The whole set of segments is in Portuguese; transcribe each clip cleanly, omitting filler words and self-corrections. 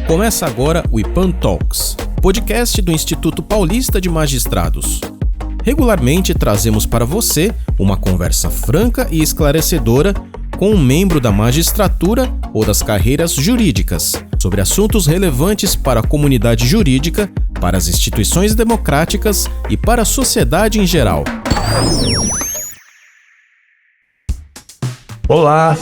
Começa agora o IPAN Talks, podcast do Instituto Paulista de Magistrados. Regularmente trazemos para você uma conversa franca e esclarecedora com um membro da magistratura ou das carreiras jurídicas sobre assuntos relevantes para a comunidade jurídica, para as instituições democráticas e para a sociedade em geral. Olá,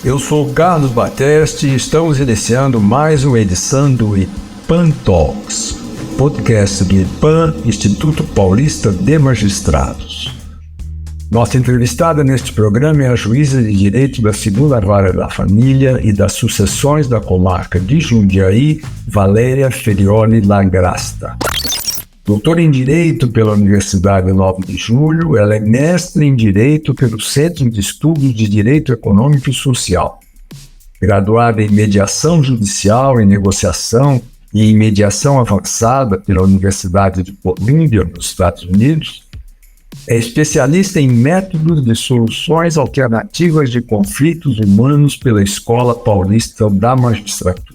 eu sou Carlos Bateste e estamos iniciando mais uma edição do IPAN Talks, podcast do IPAN, Instituto Paulista de Magistrados. Nossa entrevistada neste programa é a juíza de direito da 2ª Vara da Família e das Sucessões da Comarca de Jundiaí, Valéria Ferioli Lagrasta. Doutora em Direito pela Universidade 9 de Julho, ela é mestre em Direito pelo Centro de Estudos de Direito Econômico e Social. Graduada em Mediação Judicial e Negociação e em Mediação Avançada pela Universidade de Columbia, nos Estados Unidos, é especialista em métodos de soluções alternativas de conflitos humanos pela Escola Paulista da Magistratura.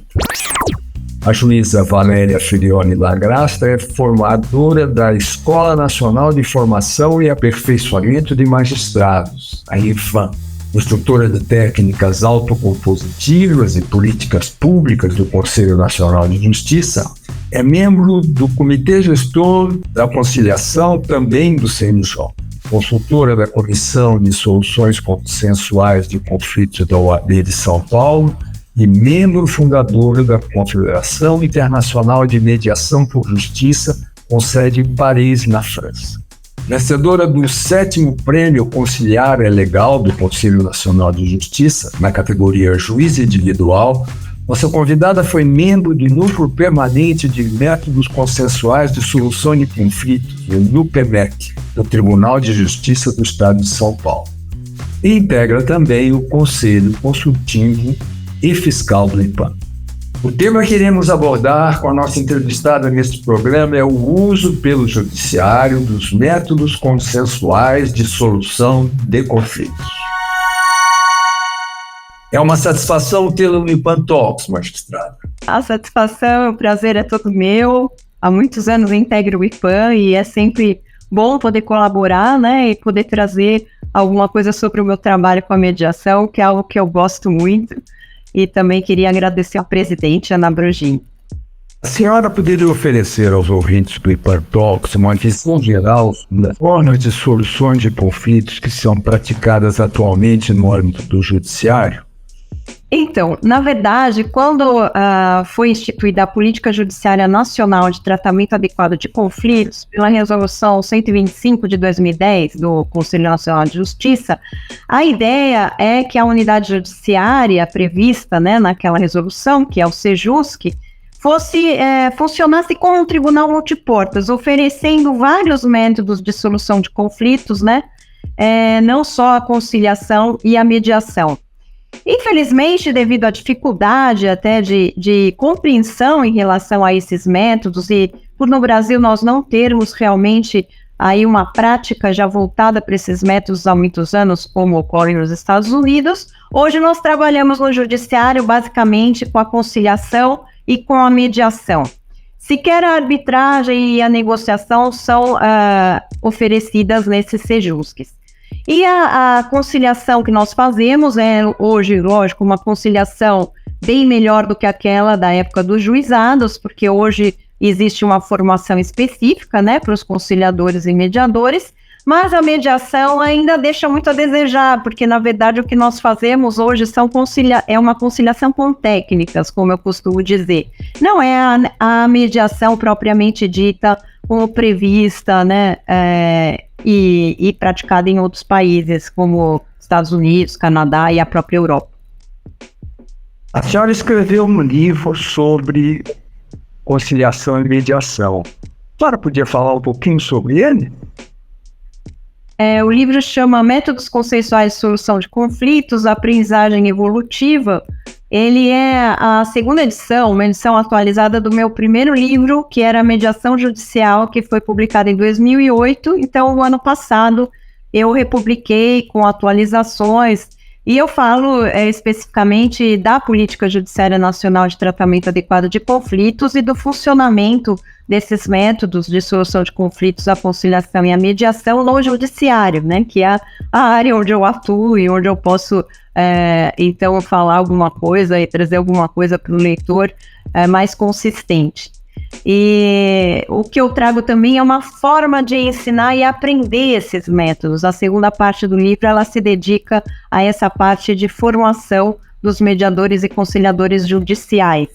A juíza Valéria Ferioli Lagrasta é formadora da Escola Nacional de Formação e Aperfeiçoamento de Magistrados, a IFAM, instrutora de técnicas autocompositivas e políticas públicas do Conselho Nacional de Justiça, é membro do Comitê Gestor da Conciliação, também do CNJ, consultora da Comissão de Soluções Consensuais de Conflitos da OAB de São Paulo e membro fundadora da Confederação Internacional de Mediação por Justiça, com sede em Paris, na França. Vencedora do 7º Prêmio Conciliar e Legal do Conselho Nacional de Justiça, na categoria Juiz Individual, nossa convidada foi membro do Núcleo Permanente de Métodos Consensuais de Solução de Conflitos, o NUPEMEC, do Tribunal de Justiça do Estado de São Paulo. E integra também o Conselho Consultivo e Fiscal do IPAN. O tema que iremos abordar com a nossa entrevistada neste programa é o uso pelo Judiciário dos métodos consensuais de solução de conflitos. É uma satisfação tê-la no IPAN Talks, magistrada. A satisfação, o prazer é todo meu. Há muitos anos eu integro o IPAN e é sempre bom poder colaborar, né, e poder trazer alguma coisa sobre o meu trabalho com a mediação, que é algo que eu gosto muito. E também queria agradecer à presidente, Ana Brogin. A senhora poderia oferecer aos ouvintes do IPAN Talks uma visão geral das formas de soluções de conflitos que são praticadas atualmente no âmbito do judiciário? Então, na verdade, quando foi instituída a Política Judiciária Nacional de Tratamento Adequado de Conflitos, pela Resolução 125 de 2010 do Conselho Nacional de Justiça, a ideia é que a unidade judiciária prevista, né, naquela resolução, que é o SEJUSC, funcionasse como um tribunal multiportas, oferecendo vários métodos de solução de conflitos, né, não só a conciliação e a mediação. Infelizmente, devido à dificuldade até de compreensão em relação a esses métodos e por no Brasil nós não termos realmente aí uma prática já voltada para esses métodos há muitos anos, como ocorre nos Estados Unidos, hoje nós trabalhamos no judiciário basicamente com a conciliação e com a mediação. Sequer a arbitragem e a negociação são oferecidas nesses SEJUSCs. E a conciliação que nós fazemos é hoje, lógico, uma conciliação bem melhor do que aquela da época dos juizados, porque hoje existe uma formação específica, né, para os conciliadores e mediadores, mas a mediação ainda deixa muito a desejar, porque na verdade o que nós fazemos hoje é uma conciliação com técnicas, como eu costumo dizer. Não é a mediação propriamente dita como prevista, né, e praticada em outros países, como Estados Unidos, Canadá e a própria Europa. A senhora escreveu um livro sobre conciliação e mediação. A senhora podia falar um pouquinho sobre ele? O livro chama Métodos Consensuais de Solução de Conflitos, Aprendizagem Evolutiva. Ele é a 2ª edição, uma edição atualizada do meu primeiro livro, que era Mediação Judicial, que foi publicado em 2008. Então, o ano passado, eu republiquei com atualizações E eu falo especificamente da Política Judiciária Nacional de Tratamento Adequado de Conflitos e do funcionamento desses métodos de solução de conflitos, a conciliação e a mediação no judiciário, né, que é a área onde eu atuo e onde eu posso, então, falar alguma coisa e trazer alguma coisa para o leitor mais consistente. E o que eu trago também é uma forma de ensinar e aprender esses métodos. A segunda parte do livro, ela se dedica a essa parte de formação dos mediadores e conciliadores judiciais.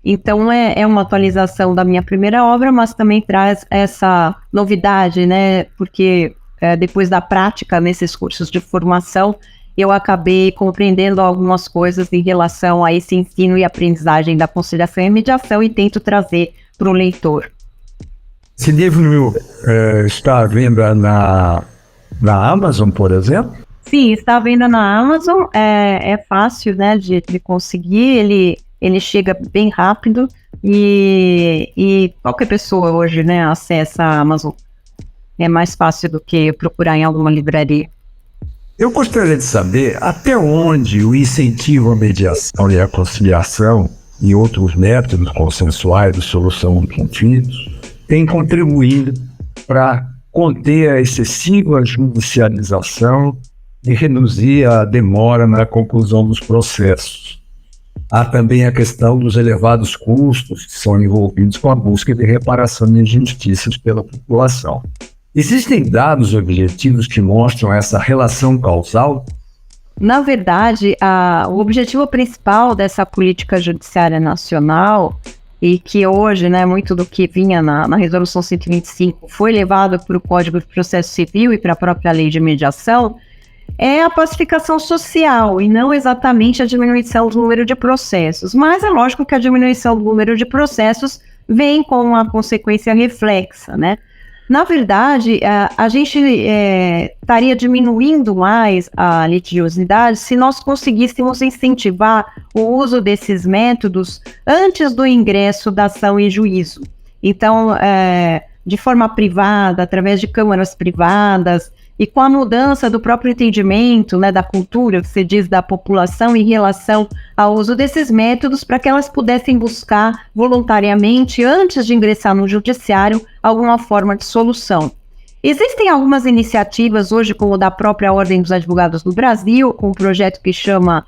Então, é uma atualização da minha primeira obra, mas também traz essa novidade, né? Porque depois da prática nesses cursos de formação, eu acabei compreendendo algumas coisas em relação a esse ensino e aprendizagem da conciliação e mediação e tento trazer para o leitor. Esse livro está à venda na Amazon, por exemplo? Sim, está à venda na Amazon, é fácil, né, de conseguir, ele chega bem rápido e qualquer pessoa hoje, né, acessa a Amazon. É mais fácil do que procurar em alguma livraria. Eu gostaria de saber até onde o incentivo à mediação e à conciliação e outros métodos consensuais de solução de conflitos tem contribuído para conter a excessiva judicialização e reduzir a demora na conclusão dos processos. Há também a questão dos elevados custos que são envolvidos com a busca de reparação de injustiças pela população. Existem dados objetivos que mostram essa relação causal? Na verdade, o objetivo principal dessa política judiciária nacional, e que hoje, né, muito do que vinha na Resolução 125 foi levado para o Código de Processo Civil e para a própria Lei de Mediação, é a pacificação social e não exatamente a diminuição do número de processos. Mas é lógico que a diminuição do número de processos vem com uma consequência reflexa, né? Na verdade, a gente estaria diminuindo mais a litigiosidade se nós conseguíssemos incentivar o uso desses métodos antes do ingresso da ação em juízo. Então, de forma privada, através de câmaras privadas, e com a mudança do próprio entendimento, né, da cultura, que se diz, da população em relação ao uso desses métodos, para que elas pudessem buscar voluntariamente, antes de ingressar no judiciário, alguma forma de solução. Existem algumas iniciativas hoje, como da própria Ordem dos Advogados do Brasil, com um projeto que chama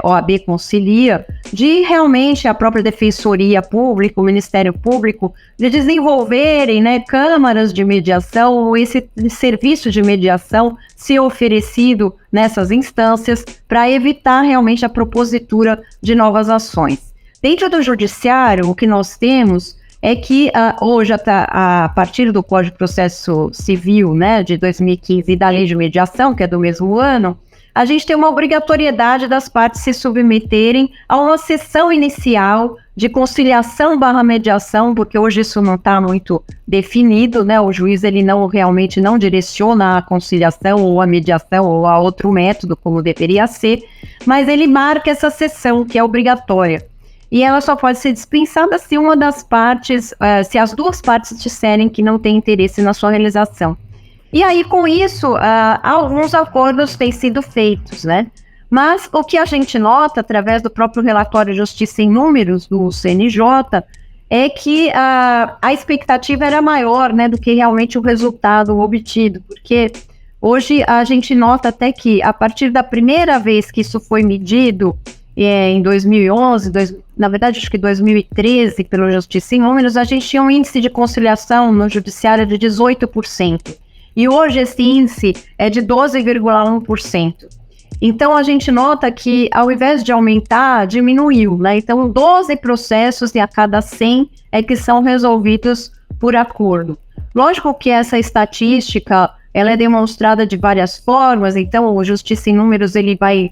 OAB Concilia, de realmente a própria Defensoria Pública, o Ministério Público, de desenvolverem, né, câmaras de mediação, ou esse serviço de mediação ser oferecido nessas instâncias para evitar realmente a propositura de novas ações. Dentro do judiciário, o que nós temos é que hoje, a partir do Código de Processo Civil, né, de 2015 e da Lei de Mediação, que é do mesmo ano, a gente tem uma obrigatoriedade das partes se submeterem a uma sessão inicial de conciliação/mediação, porque hoje isso não está muito definido, né? O juiz ele realmente não direciona a conciliação ou a mediação ou a outro método, como deveria ser, mas ele marca essa sessão que é obrigatória. E ela só pode ser dispensada se uma das partes, se as duas partes disserem que não tem interesse na sua realização. E aí, com isso, alguns acordos têm sido feitos, né? Mas o que a gente nota, através do próprio relatório Justiça em Números, do CNJ, é que a expectativa era maior, né, do que realmente o resultado obtido, porque hoje a gente nota até que, a partir da primeira vez que isso foi medido, em 2011, na verdade acho que 2013, pelo Justiça em Números, a gente tinha um índice de conciliação no judiciário de 18%. E hoje esse índice é de 12,1%. Então a gente nota que, ao invés de aumentar, diminuiu, né? Então 12 processos a cada 100 é que são resolvidos por acordo. Lógico que essa estatística ela é demonstrada de várias formas, então o Justiça em Números ele vai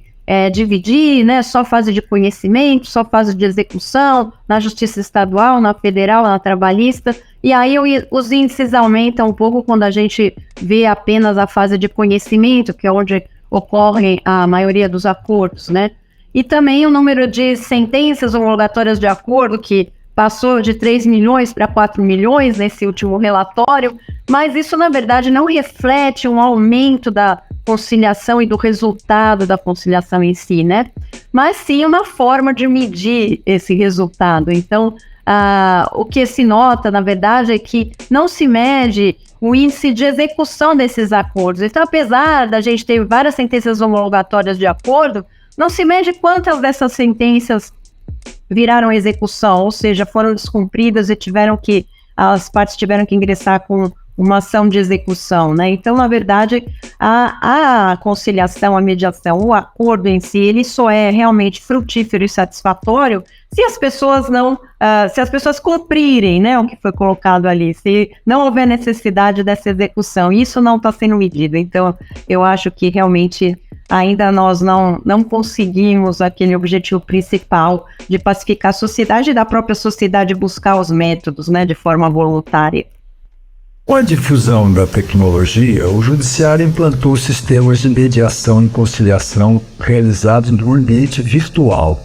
dividir, né, só fase de conhecimento, só fase de execução, na Justiça Estadual, na Federal, na Trabalhista, e aí os índices aumentam um pouco quando a gente vê apenas a fase de conhecimento, que é onde ocorrem a maioria dos acordos, né? E também o número de sentenças homologatórias de acordo, que passou de 3 milhões para 4 milhões nesse último relatório, mas isso, na verdade, não reflete um aumento da conciliação e do resultado da conciliação em si, né? Mas sim uma forma de medir esse resultado. Então, o que se nota, na verdade, é que não se mede o índice de execução desses acordos. Então, apesar da gente ter várias sentenças homologatórias de acordo, não se mede quantas dessas sentenças viraram execução, ou seja, foram descumpridas e as partes tiveram que ingressar com uma ação de execução, né? Então, na verdade, a conciliação, a mediação, o acordo em si, ele só é realmente frutífero e satisfatório se as pessoas se as pessoas cumprirem, né, o que foi colocado ali, se não houver necessidade dessa execução. Isso não está sendo medido. Então, eu acho que realmente ainda nós não conseguimos aquele objetivo principal de pacificar a sociedade e da própria sociedade buscar os métodos, né, de forma voluntária. Com a difusão da tecnologia, o Judiciário implantou sistemas de mediação e conciliação realizados no ambiente virtual.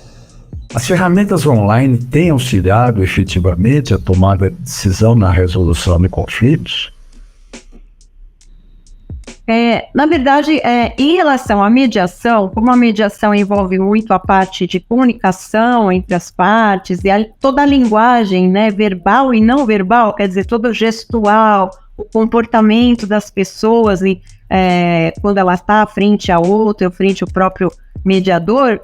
As ferramentas online têm auxiliado efetivamente a tomada de decisão na resolução de conflitos? Na verdade, em relação à mediação, como a mediação envolve muito a parte de comunicação entre as partes e toda a linguagem, né, verbal e não verbal, quer dizer, todo o gestual, o comportamento das pessoas e quando ela está frente a outra, frente ao próprio mediador,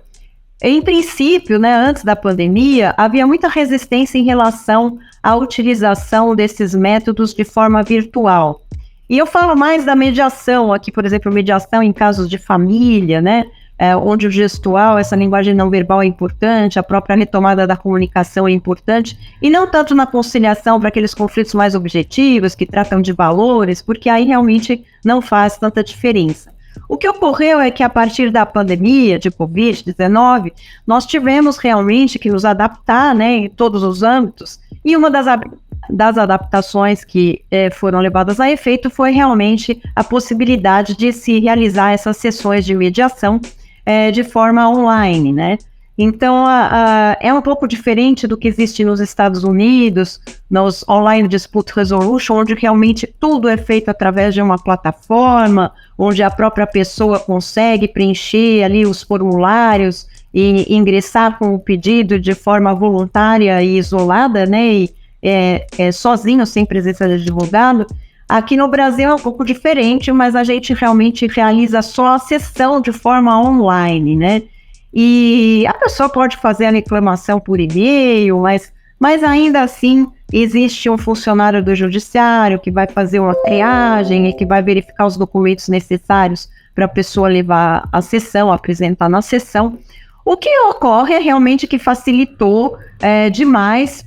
em princípio, né, antes da pandemia, havia muita resistência em relação à utilização desses métodos de forma virtual. E eu falo mais da mediação aqui, por exemplo, mediação em casos de família, né? Onde o gestual, essa linguagem não verbal é importante, a própria retomada da comunicação é importante, e não tanto na conciliação para aqueles conflitos mais objetivos, que tratam de valores, porque aí realmente não faz tanta diferença. O que ocorreu é que a partir da pandemia de Covid-19, nós tivemos realmente que nos adaptar, né, em todos os âmbitos, e uma das adaptações que foram levadas a efeito foi realmente a possibilidade de se realizar essas sessões de mediação de forma online, né? Então, é um pouco diferente do que existe nos Estados Unidos, nos Online Dispute Resolution, onde realmente tudo é feito através de uma plataforma, onde a própria pessoa consegue preencher ali os formulários e ingressar com o pedido de forma voluntária e isolada, né? Sozinho, sem presença de advogado. Aqui no Brasil é um pouco diferente, mas a gente realmente realiza só a sessão de forma online, né? E a pessoa pode fazer a reclamação por e-mail, mas ainda assim existe um funcionário do judiciário que vai fazer uma triagem e que vai verificar os documentos necessários para a pessoa levar à sessão, apresentar na sessão. O que ocorre é realmente que facilitou demais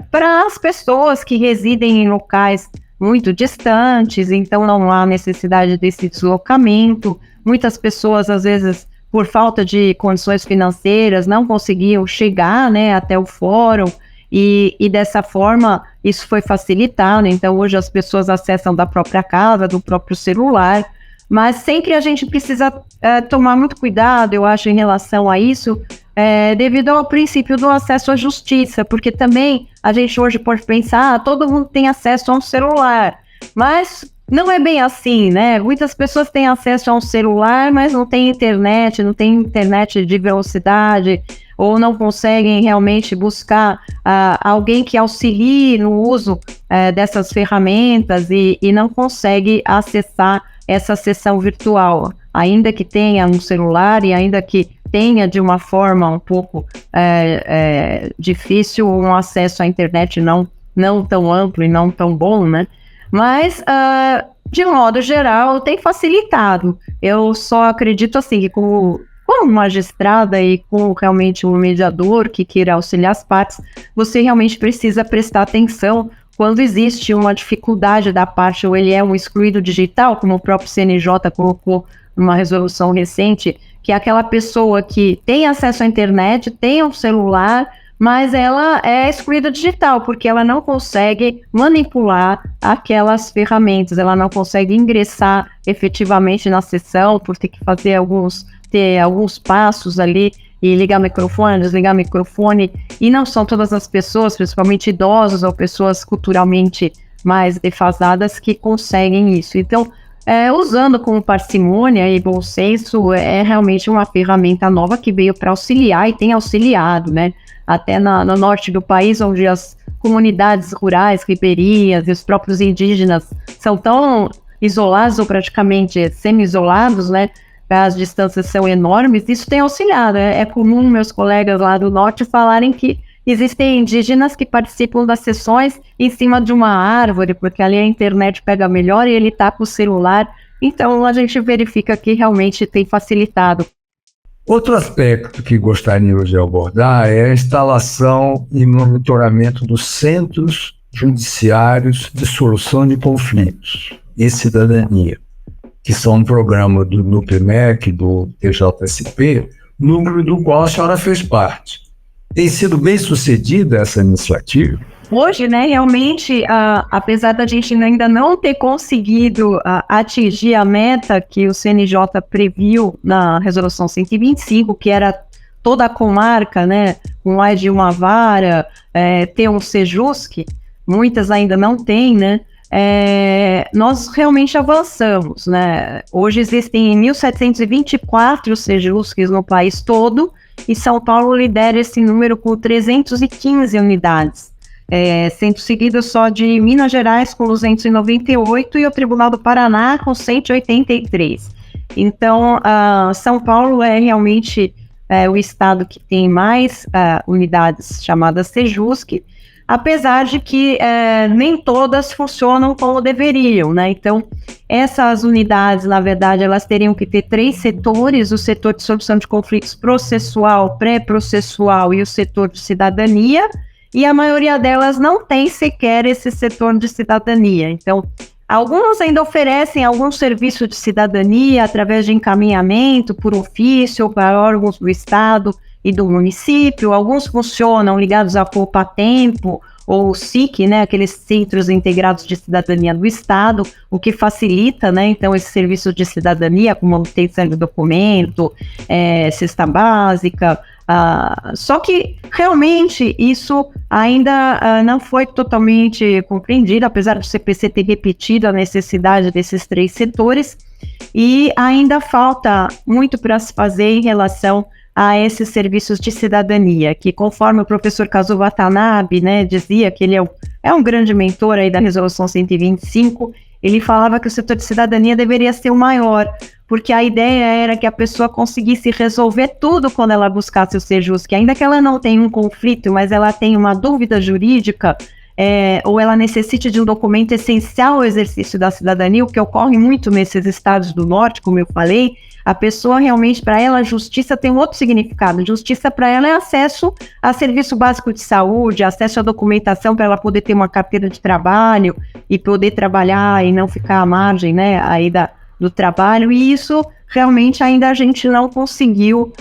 para as pessoas que residem em locais muito distantes, então não há necessidade desse deslocamento. Muitas pessoas, às vezes, por falta de condições financeiras, não conseguiam chegar, né, até o fórum, e dessa forma isso foi facilitado. Então hoje as pessoas acessam da própria casa, do próprio celular, mas sempre a gente precisa tomar muito cuidado, eu acho, em relação a isso, devido ao princípio do acesso à justiça, porque também a gente hoje pode pensar, todo mundo tem acesso a um celular, mas não é bem assim, né? Muitas pessoas têm acesso a um celular, mas não tem internet de velocidade, ou não conseguem realmente buscar alguém que auxilie no uso dessas ferramentas e não consegue acessar essa sessão virtual, ainda que tenha um celular e ainda que tenha de uma forma um pouco difícil um acesso à internet não tão amplo e não tão bom, né? Mas, de modo geral, tem facilitado. Eu só acredito assim que como magistrada e como realmente um mediador que queira auxiliar as partes, você realmente precisa prestar atenção quando existe uma dificuldade da parte, ou ele é um excluído digital, como o próprio CNJ colocou numa resolução recente, que é aquela pessoa que tem acesso à internet, tem um celular, mas ela é excluída digital, porque ela não consegue manipular aquelas ferramentas, ela não consegue ingressar efetivamente na sessão, por ter que fazer alguns passos ali e ligar o microfone, desligar o microfone, e não são todas as pessoas, principalmente idosos ou pessoas culturalmente mais defasadas, que conseguem isso. Então, usando com parcimônia e bom senso, é realmente uma ferramenta nova que veio para auxiliar e tem auxiliado, né? Até no norte do país, onde as comunidades rurais, ribeirinhas e os próprios indígenas são tão isolados ou praticamente semi-isolados, né? As distâncias são enormes, isso tem auxiliado. É comum meus colegas lá do norte falarem que existem indígenas que participam das sessões em cima de uma árvore, porque ali a internet pega melhor e ele está com o celular. Então a gente verifica que realmente tem facilitado. Outro aspecto que gostaríamos de abordar é a instalação e monitoramento dos centros judiciários de solução de conflitos e cidadania, que são um programa do NUPEMEC, do TJSP, número do qual a senhora fez parte. Tem sido bem sucedida essa iniciativa? Hoje, né, realmente, apesar da gente ainda não ter conseguido atingir a meta que o CNJ previu na Resolução 125, que era toda a comarca, né, com mais de uma vara, ter um SEJUSC, muitas ainda não têm, né, nós realmente avançamos, né. Hoje existem 1.724 SEJUSCs no país todo, e São Paulo lidera esse número com 315 unidades. Sendo seguido só de Minas Gerais com 298 e o Tribunal do Paraná com 183. Então, São Paulo é realmente o estado que tem mais unidades chamadas SEJUSC, apesar de que nem todas funcionam como deveriam, né? Então, essas unidades, na verdade, elas teriam que ter 3 setores: o setor de solução de conflitos processual, pré-processual e o setor de cidadania, e a maioria delas não tem sequer esse setor de cidadania. Então, alguns ainda oferecem algum serviço de cidadania através de encaminhamento por ofício para órgãos do Estado e do município. Alguns funcionam ligados a Poupatempo ou SIC, né, aqueles Centros Integrados de Cidadania do Estado, o que facilita, né, então, esse serviço de cidadania, como obtenção de documento, cesta básica. Só que, realmente, isso ainda não foi totalmente compreendido, apesar do CPC ter repetido a necessidade desses 3 setores, e ainda falta muito para se fazer em relação a esses serviços de cidadania, que, conforme o professor Kazu Watanabe, né, dizia que ele é um grande mentor aí da Resolução 125, ele falava que o setor de cidadania deveria ser o maior, porque a ideia era que a pessoa conseguisse resolver tudo quando ela buscasse o SEJUSC, ainda que ela não tenha um conflito, mas ela tenha uma dúvida jurídica, ou ela necessite de um documento essencial ao exercício da cidadania, o que ocorre muito nesses estados do norte, como eu falei. A pessoa realmente, para ela, a justiça tem um outro significado. Justiça para ela é acesso a serviço básico de saúde, acesso à documentação para ela poder ter uma carteira de trabalho e poder trabalhar e não ficar à margem, né, aí do trabalho. E isso realmente ainda a gente não conseguiu,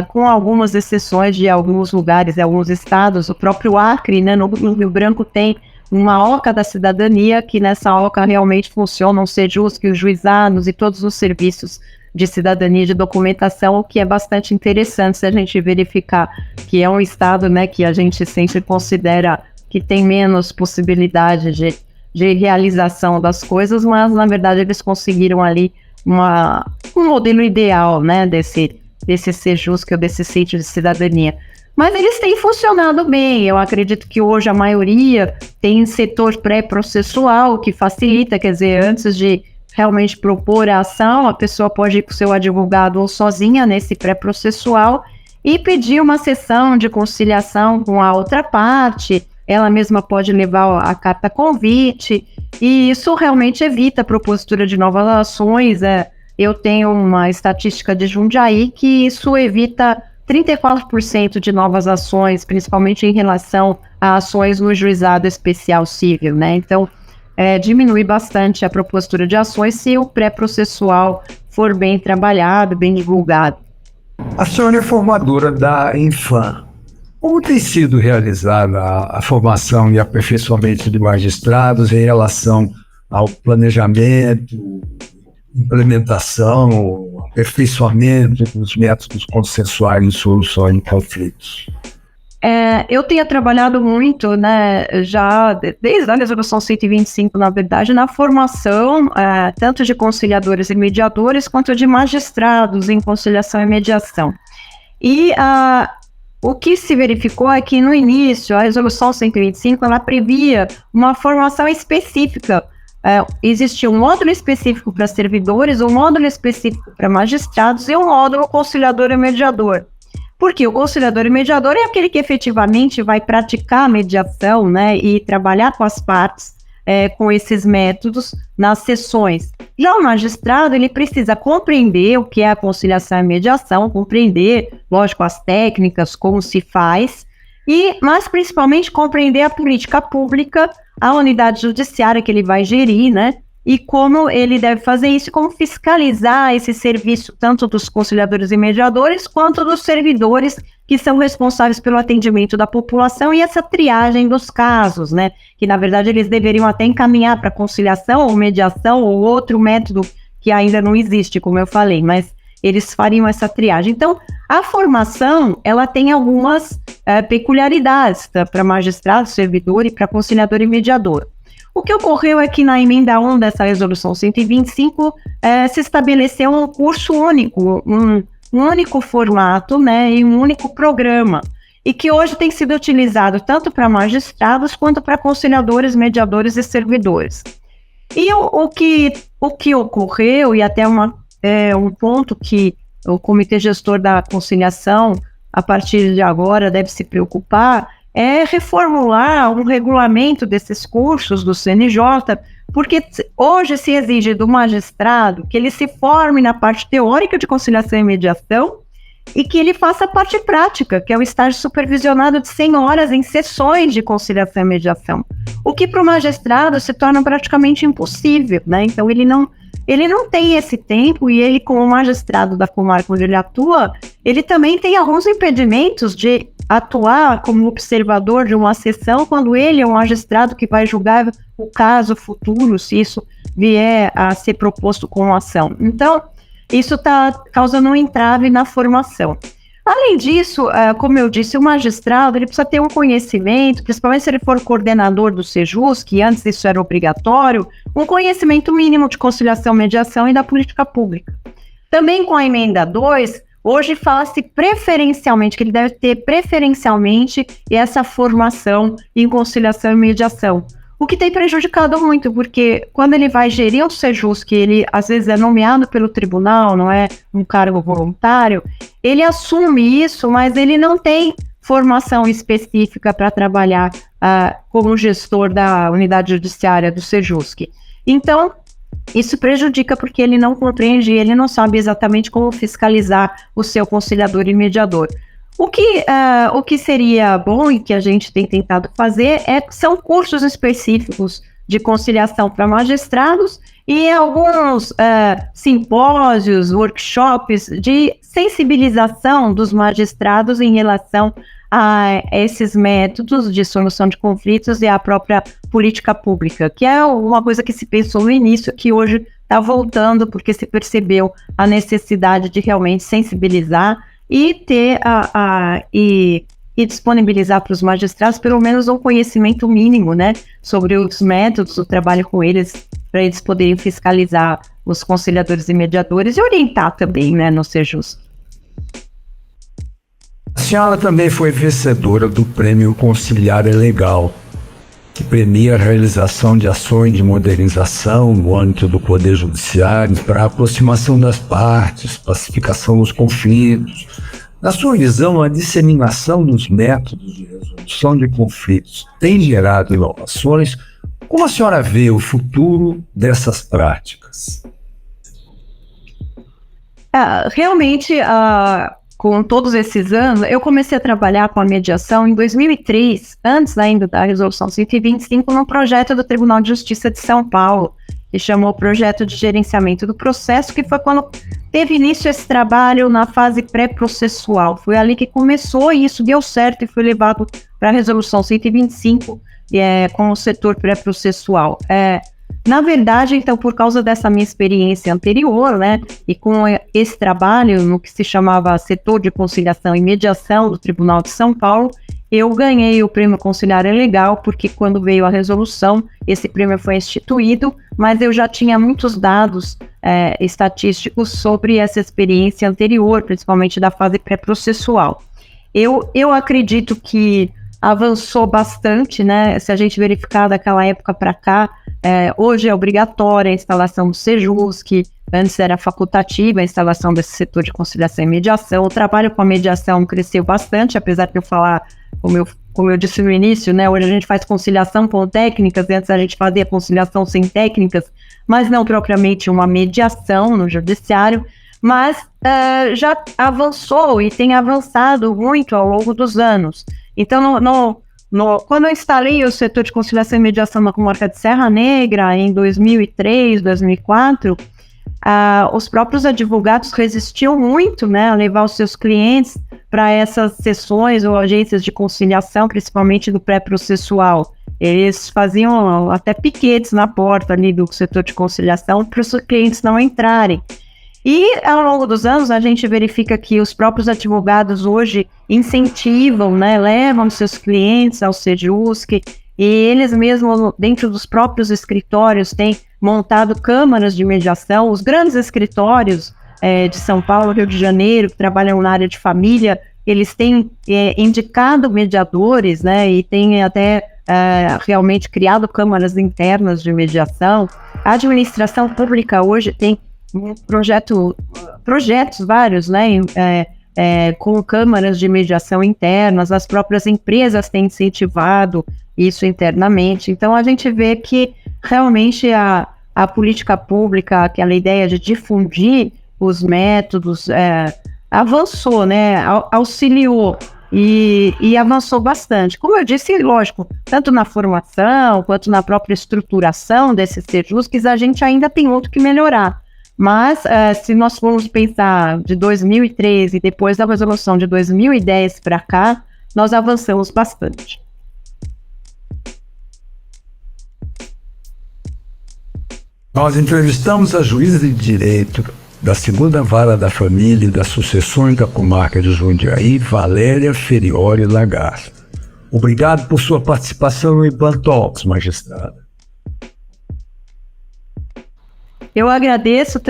com algumas exceções de alguns lugares, alguns estados. O próprio Acre, né, no Rio Branco, tem uma OCA da cidadania, que nessa OCA realmente funcionam o SEJUSC, os juizados e todos os serviços de cidadania e de documentação, o que é bastante interessante se a gente verificar que é um estado, né, que a gente sempre considera que tem menos possibilidade de realização das coisas, mas na verdade eles conseguiram ali um modelo ideal, né, desse SEJUSC ou desse sítio de cidadania. Mas eles têm funcionado bem. Eu acredito que hoje a maioria tem setor pré-processual, que facilita, quer dizer, antes de realmente propor a ação, a pessoa pode ir com o seu advogado ou sozinha nesse pré-processual e pedir uma sessão de conciliação com a outra parte. Ela mesma pode levar a carta convite, e isso realmente evita a propositura de novas ações. Eu tenho uma estatística de Jundiaí que isso evita 34% de novas ações, principalmente em relação a ações no juizado especial civil, né? Então, diminui bastante a propositura de ações se o pré-processual for bem trabalhado, bem divulgado. A senhora é formadora da Infam. Como tem sido realizada a formação e aperfeiçoamento de magistrados em relação ao planejamento, implementação, aperfeiçoamento dos métodos consensuais de solução de conflitos? Eu tenho trabalhado muito, né, já desde a Resolução 125, na verdade, na formação tanto de conciliadores e mediadores, quanto de magistrados em conciliação e mediação. E o que se verificou é que, no início, a Resolução 125, ela previa uma formação específica. Existia um módulo específico para servidores, um módulo específico para magistrados e um módulo conciliador e mediador. Porque o conciliador e mediador é aquele que efetivamente vai praticar a mediação, né, e trabalhar com as partes, com esses métodos nas sessões. Já o magistrado, ele precisa compreender o que é a conciliação e mediação, compreender, lógico, as técnicas, como se faz, mas principalmente compreender a política pública, a unidade judiciária que ele vai gerir, né, e como ele deve fazer isso, como fiscalizar esse serviço, tanto dos conciliadores e mediadores, quanto dos servidores que são responsáveis pelo atendimento da população e essa triagem dos casos, né? Que, na verdade, eles deveriam até encaminhar para conciliação ou mediação ou outro método que ainda não existe, como eu falei, mas eles fariam essa triagem. Então, a formação, ela tem algumas peculiaridades para magistrado, servidor e para conciliador e mediador. O que ocorreu é que na emenda 1 dessa Resolução 125 se estabeleceu um curso único, um único formato, né, e um único programa, e que hoje tem sido utilizado tanto para magistrados quanto para conciliadores, mediadores e servidores. E o que ocorreu, e até um ponto que o Comitê Gestor da Conciliação, a partir de agora, deve se preocupar, é reformular um regulamento desses cursos do CNJ, porque hoje se exige do magistrado que ele se forme na parte teórica de conciliação e mediação e que ele faça a parte prática, que é o estágio supervisionado de 100 horas em sessões de conciliação e mediação, o que para o magistrado se torna praticamente impossível, né? Então ele não tem esse tempo e ele, como magistrado da comarca onde ele atua, ele também tem alguns impedimentos de atuar como observador de uma sessão quando ele é um magistrado que vai julgar o caso futuro, se isso vier a ser proposto com ação. Então, isso está causando um entrave na formação. Além disso, como eu disse, o magistrado ele precisa ter um conhecimento, principalmente se ele for coordenador do Sejus, que antes isso era obrigatório, um conhecimento mínimo de conciliação, mediação e da política pública. Também com a emenda 2, hoje fala-se preferencialmente, que ele deve ter preferencialmente essa formação em conciliação e mediação. O que tem prejudicado muito, porque quando ele vai gerir o Sejus, que ele às vezes é nomeado pelo tribunal, não é um cargo voluntário, ele assume isso, mas ele não tem formação específica para trabalhar como gestor da unidade judiciária do Sejusc. Então, isso prejudica porque ele não compreende, ele não sabe exatamente como fiscalizar o seu conciliador e mediador. O que seria bom e que a gente tem tentado fazer são cursos específicos de conciliação para magistrados e alguns simpósios, workshops de sensibilização dos magistrados em relação a esses métodos de solução de conflitos e a própria política pública, que é uma coisa que se pensou no início, que hoje está voltando porque se percebeu a necessidade de realmente sensibilizar e ter e disponibilizar para os magistrados pelo menos um conhecimento mínimo, né, sobre os métodos do trabalho com eles, para eles poderem fiscalizar os conciliadores e mediadores e orientar também, né, no Sejus. A senhora também foi vencedora do Prêmio Conciliar é Legal, que premia a realização de ações de modernização no âmbito do Poder Judiciário para a aproximação das partes, pacificação dos conflitos. Na sua visão, a disseminação dos métodos de resolução de conflitos tem gerado inovações? Como a senhora vê o futuro dessas práticas? Realmente, com todos esses anos, eu comecei a trabalhar com a mediação em 2003, antes ainda da Resolução 125, num projeto do Tribunal de Justiça de São Paulo, que chamou Projeto de Gerenciamento do Processo, que foi quando teve início esse trabalho na fase pré-processual. Foi ali que começou e isso deu certo e foi levado para a Resolução 125 com o setor pré-processual. Na verdade, então, por causa dessa minha experiência anterior, né, e com esse trabalho no que se chamava Setor de Conciliação e Mediação do Tribunal de São Paulo, eu ganhei o Prêmio Conciliar Legal, porque quando veio a resolução, esse prêmio foi instituído, mas eu já tinha muitos dados estatísticos sobre essa experiência anterior, principalmente da fase pré-processual. Eu acredito que avançou bastante, né? Se a gente verificar daquela época para cá, hoje é obrigatória a instalação do SEJUSC, antes era facultativa a instalação desse setor de conciliação e mediação. O trabalho com a mediação cresceu bastante, apesar de eu falar, como eu disse no início, né? Hoje a gente faz conciliação com técnicas, antes a gente fazia conciliação sem técnicas, mas não propriamente uma mediação no judiciário, mas já avançou e tem avançado muito ao longo dos anos. Então, quando eu instalei o setor de conciliação e mediação na comarca de Serra Negra, em 2003, 2004, os próprios advogados resistiam muito, né, a levar os seus clientes para essas sessões ou agências de conciliação, principalmente do pré-processual. Eles faziam até piquetes na porta ali do setor de conciliação para os clientes não entrarem. E ao longo dos anos a gente verifica que os próprios advogados hoje incentivam, né, levam seus clientes ao SEJUSC, e eles mesmos dentro dos próprios escritórios têm montado câmaras de mediação. Os grandes escritórios de São Paulo, Rio de Janeiro, que trabalham na área de família, eles têm indicado mediadores, né, e têm até realmente criado câmaras internas de mediação. A administração pública hoje tem projetos vários, né, com câmaras de mediação internas. As próprias empresas têm incentivado isso internamente. Então a gente vê que realmente a política pública, aquela ideia de difundir os métodos, avançou, né, auxiliou e avançou bastante. Como eu disse, lógico, tanto na formação quanto na própria estruturação desses SEJUSCs, a gente ainda tem muito que melhorar. Mas, se nós formos pensar de 2013 e depois da resolução de 2010 para cá, nós avançamos bastante. Nós entrevistamos a juíza de direito da 2ª Vara da Família e das Sucessões da comarca de Jundiaí, Valéria Ferioli Lagarto. Obrigado por sua participação no IPAN Talks, magistrada. Eu agradeço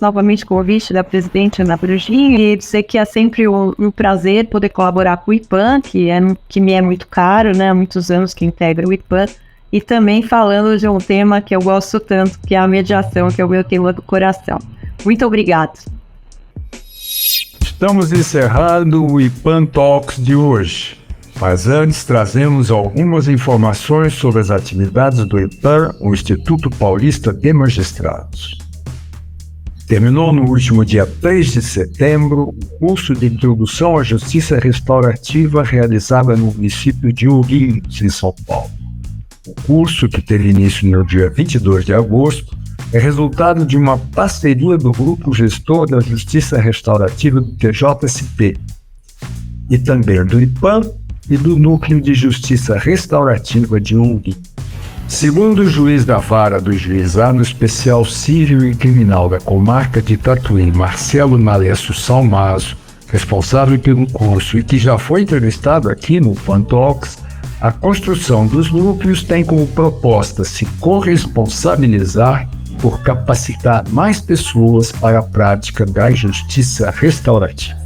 novamente o convite da presidente Ana Brugin, e dizer que é sempre um prazer poder colaborar com o IPAN, que me é muito caro, né, há muitos anos que integra o IPAN, e também falando de um tema que eu gosto tanto, que é a mediação, que é o meu tema do coração. Muito obrigado. Estamos encerrando o IPAN Talks de hoje. Mas antes, trazemos algumas informações sobre as atividades do IPAN, o Instituto Paulista de Magistrados. Terminou no último dia 3 de setembro o curso de Introdução à Justiça Restaurativa realizado no município de Ourinhos, em São Paulo. O curso, que teve início no dia 22 de agosto, é resultado de uma parceria do Grupo Gestor da Justiça Restaurativa do TJSP e também do IPAN e do Núcleo de Justiça Restaurativa de Unguim. Segundo o juiz da vara do Juizado Especial Civil e Criminal da comarca de Tatuí, Marcelo Nalesso Salmazo, responsável pelo curso e que já foi entrevistado aqui no IPAN Talks, a construção dos núcleos tem como proposta se corresponsabilizar por capacitar mais pessoas para a prática da justiça restaurativa.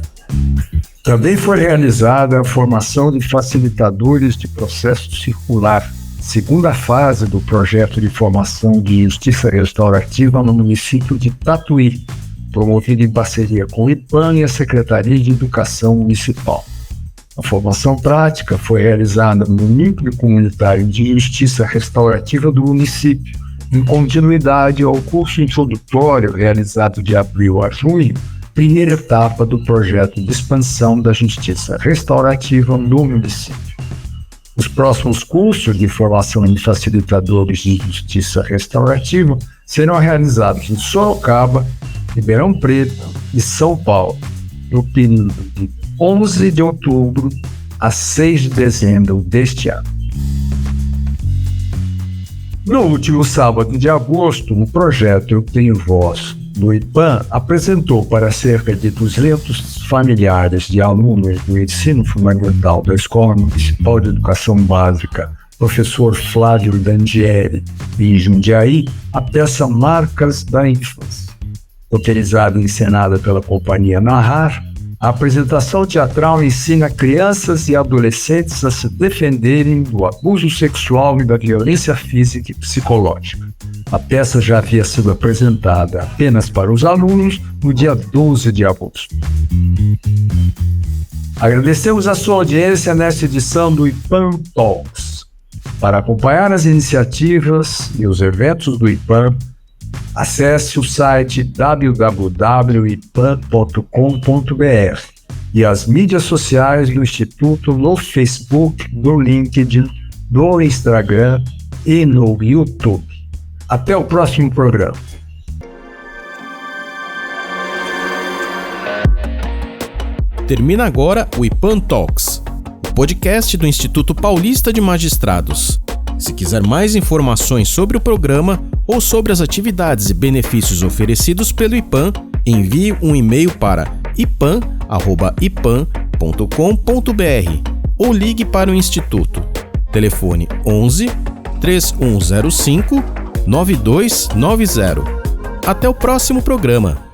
Também foi realizada a formação de facilitadores de processo circular, segunda fase do projeto de formação de justiça restaurativa no município de Tatuí, promovido em parceria com o IPAN e a Secretaria de Educação Municipal. A formação prática foi realizada no Núcleo Comunitário de Justiça Restaurativa do município, em continuidade ao curso introdutório realizado de abril a junho, primeira etapa do projeto de expansão da justiça restaurativa no município. Os próximos cursos de formação de facilitadores de justiça restaurativa serão realizados em Sorocaba, Ribeirão Preto e São Paulo, no período de 11 de outubro a 6 de dezembro deste ano. No último sábado de agosto, o projeto Eu Tenho Voz do IPAM apresentou para cerca de 200 familiares de alunos do ensino fundamental da Escola Municipal de Educação Básica Professor Flávio Dangieri, em Jundiaí, a peça Marcas da Infância. Roteirizada e encenada pela companhia Narrar, a apresentação teatral ensina crianças e adolescentes a se defenderem do abuso sexual e da violência física e psicológica. A peça já havia sido apresentada apenas para os alunos no dia 12 de agosto. Agradecemos a sua audiência nesta edição do IPAM Talks. Para acompanhar as iniciativas e os eventos do IPAM, acesse o site www.ipam.com.br e as mídias sociais do Instituto no Facebook, no LinkedIn, no Instagram e no YouTube. Até o próximo programa. Termina agora o IPAM Talks, o podcast do Instituto Paulista de Magistrados. Se quiser mais informações sobre o programa ou sobre as atividades e benefícios oferecidos pelo IPAM, envie um e-mail para ipam@ipam.com.br ou ligue para o Instituto. Telefone 11 3105 9290. Até o próximo programa.